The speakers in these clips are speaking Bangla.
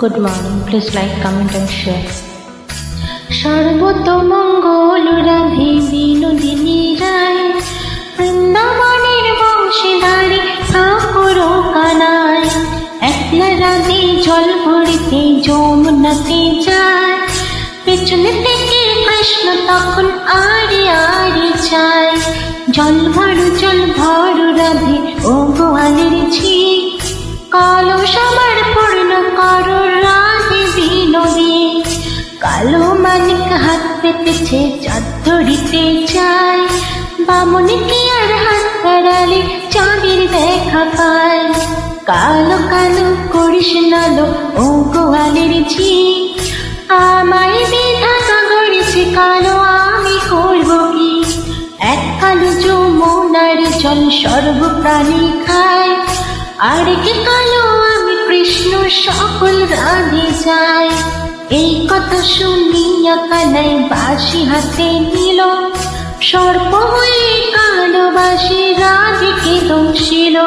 Good morning. Please like, comment and share. সর্বতমঙ্গল Radhe Binodini রায়, বৃন্দাবনের বংশীধারী ঠাকুর কানাই। একলা রাধে জল ভরিতে যমুনাতে যায়, পেছনে থেকে কৃষ্ণ তখন আরে আরে চায়। জল ভরু রাধে ও গোয়ালের ঝি, কালো সবার পূর্ণ করো রাধে বিনোদী। কালো মানিক হাত পেতেছে চাঁদ ধরিতে চায়, বামনে কি আর হাত বাড়ালে চাঁদের দেখা পায়। কালো কালো করিস নালো ও গোয়ালের ঝি, আমায় বিধাতা গড়েছে কালো, আমি করব কি? এক কালো যমুনার জল সর্বপ্রাণী খায়, আর কি কালো আমি কৃষ্ণ সকল রাধে যায়। এই কথা শুনিয়া কানাই বাঁশি হাতে নিল, সর্প হয়ে কালো বাঁশি রাধেকে দংশিল।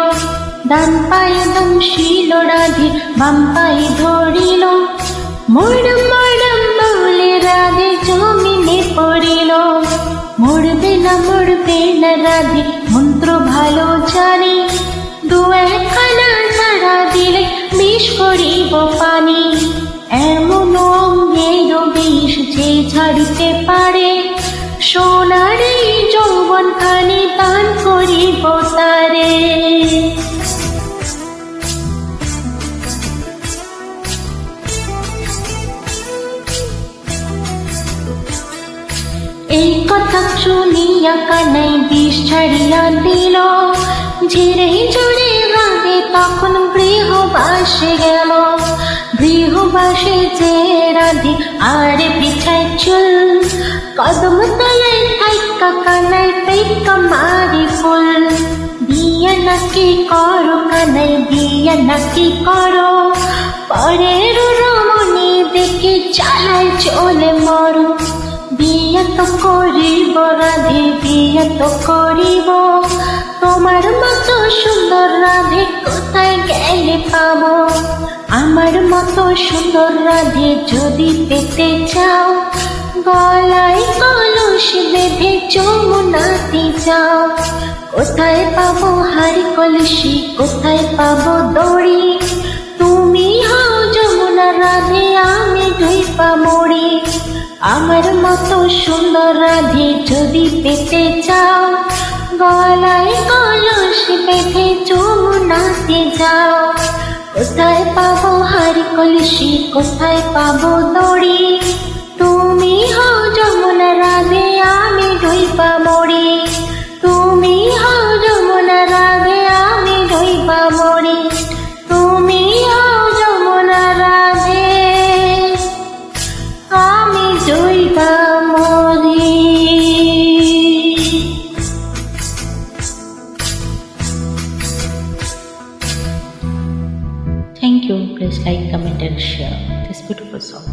ডান পায়ে দংশিল রাধে, বাম পায়ে ধরিল, মরম মরম বলে রাধে জমিনে পড়িল। মরবে না রাধে মন্ত্র ভালো জানি, দু একখানা ছাড়া দিলে বিষ করিব পানি। এমন অঙ্গের বিষ যে ছাড়িতে পারে, সোনার এই যৌবন খানি দান করিব তারে। এই কথা শুনিয়া কানাই বিষ ছাড়িয়া দিল, ঝিরে জুড়ে রাধে তখন গৃহবাসে গেল। গৃহবাসে যে রাধে আর পিঠায় চুল, কদম তলায় থাইকা কানাই পেকা মারি ফুল। বিয়া নাকি করো কানাই, বিয়া নাকি করো, পরের রমণী দেখে চালায় চলে মরো। বিয়া তো করিব রাধে, বিয়া তো করিব, তোমার মতো সুন্দর রাধে কোথায় গেলে পাবো? আমার মতো সুন্দর রাধে যদি পেতে চাও, গলায় কলস বেঁধে যমুনাতে যাও। কোথায় পাবো হাড়ি কলসি, কোথায় পাবো দড়ি? তুমি হও যমুনা রাধে, আমি ঢুইপা মরি। আমার মতো সুন্দর রাধে যদি পেতে চাও, গলায় কলস বেঁধে যমুনাতে যাও। কোথায় পাবো হাড়ি কলসি, কোথায় পাবো দড়ি? তুমি হও যমুনা রাধে, আমি ঢুইপা মরি। তুমি হও যমুনা রাধে, আমি ঢুইপা মরি। তুমি হও যমুনা রাধে, আমি ঢুইপা মরি। Thank you. Please like, comment and share this beautiful song.